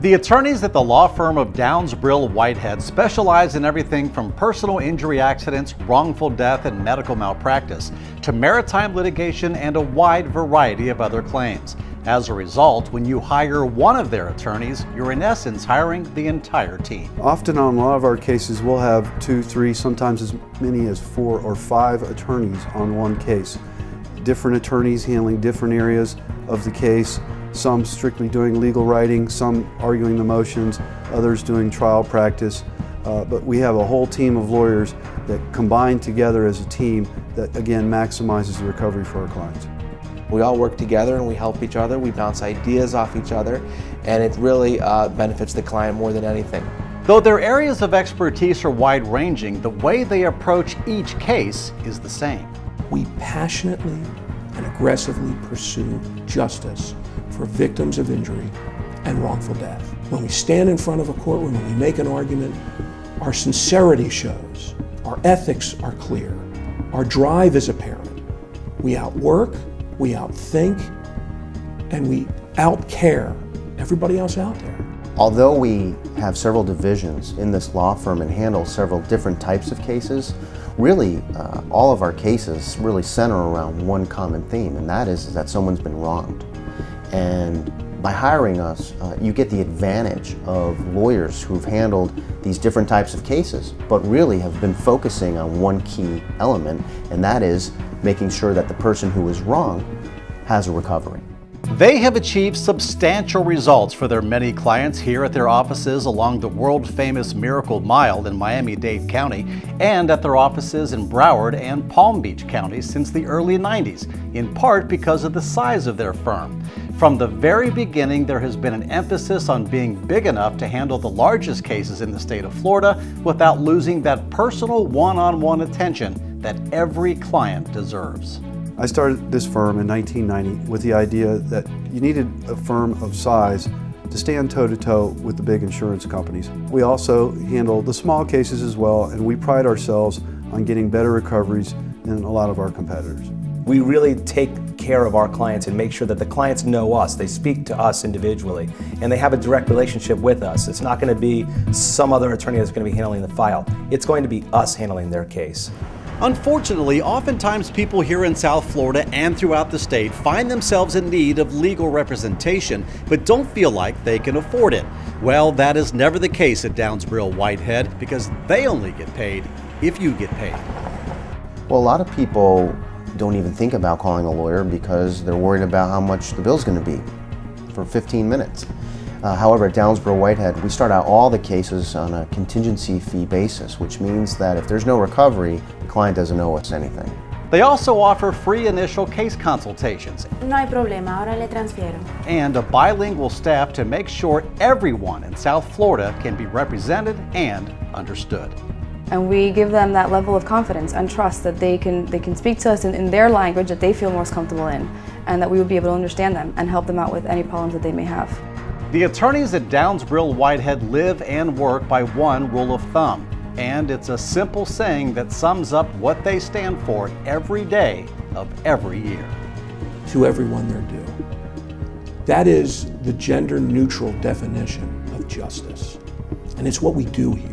The attorneys at the law firm of Downs, Brill, Whitehead specialize in everything from personal injury accidents, wrongful death, and medical malpractice to maritime litigation and a wide variety of other claims. As a result, when you hire one of their attorneys, you're in essence hiring the entire team. Often on a lot of our cases, we'll have 2, 3, sometimes as many as 4 or 5 attorneys on one case. Different attorneys handling different areas of the case. Some strictly doing legal writing, some arguing the motions, others doing trial practice. But we have a whole team of lawyers that combine together as a team that, again, maximizes the recovery for our clients. We all work together and we help each other, we bounce ideas off each other, and it really benefits the client more than anything. Though their areas of expertise are wide-ranging, the way they approach each case is the same. We passionately and aggressively pursue justice for victims of injury and wrongful death. When we stand in front of a courtroom and we make an argument, our sincerity shows, our ethics are clear, our drive is apparent. We outwork, we outthink, and we outcare everybody else out there. Although we have several divisions in this law firm and handle several different types of cases, really all of our cases really center around one common theme, and that is that someone's been wronged. And by hiring us, you get the advantage of lawyers who've handled these different types of cases, but really have been focusing on one key element, and that is making sure that the person who was wrong has a recovery. They have achieved substantial results for their many clients here at their offices along the world-famous Miracle Mile in Miami-Dade County and at their offices in Broward and Palm Beach counties since the early 90s, in part because of the size of their firm. From the very beginning, there has been an emphasis on being big enough to handle the largest cases in the state of Florida without losing that personal one-on-one attention that every client deserves. I started this firm in 1990 with the idea that you needed a firm of size to stand toe-to-toe with the big insurance companies. We also handle the small cases as well, and we pride ourselves on getting better recoveries than a lot of our competitors. We really take care of our clients and make sure that the clients know us. They speak to us individually, and they have a direct relationship with us. It's not going to be some other attorney that's going to be handling the file. It's going to be us handling their case. Unfortunately, oftentimes people here in South Florida and throughout the state find themselves in need of legal representation, but don't feel like they can afford it. Well, that is never the case at Downs, Brill, Whitehead, because they only get paid if you get paid. Well, a lot of people don't even think about calling a lawyer because they're worried about how much the bill's going to be for 15 minutes. However, at Downs, Brill, Whitehead, we start out all the cases on a contingency fee basis, which means that if there's no recovery, the client doesn't owe us anything. They also offer free initial case consultations. No hay problema, ahora le transfiero. And a bilingual staff to make sure everyone in South Florida can be represented and understood. And we give them that level of confidence and trust that they can speak to us in their language that they feel most comfortable in, and that we will be able to understand them and help them out with any problems that they may have. The attorneys at Downs, Brill, Whitehead live and work by one rule of thumb, and it's a simple saying that sums up what they stand for every day of every year. To everyone their due. That is the gender-neutral definition of justice, and it's what we do here.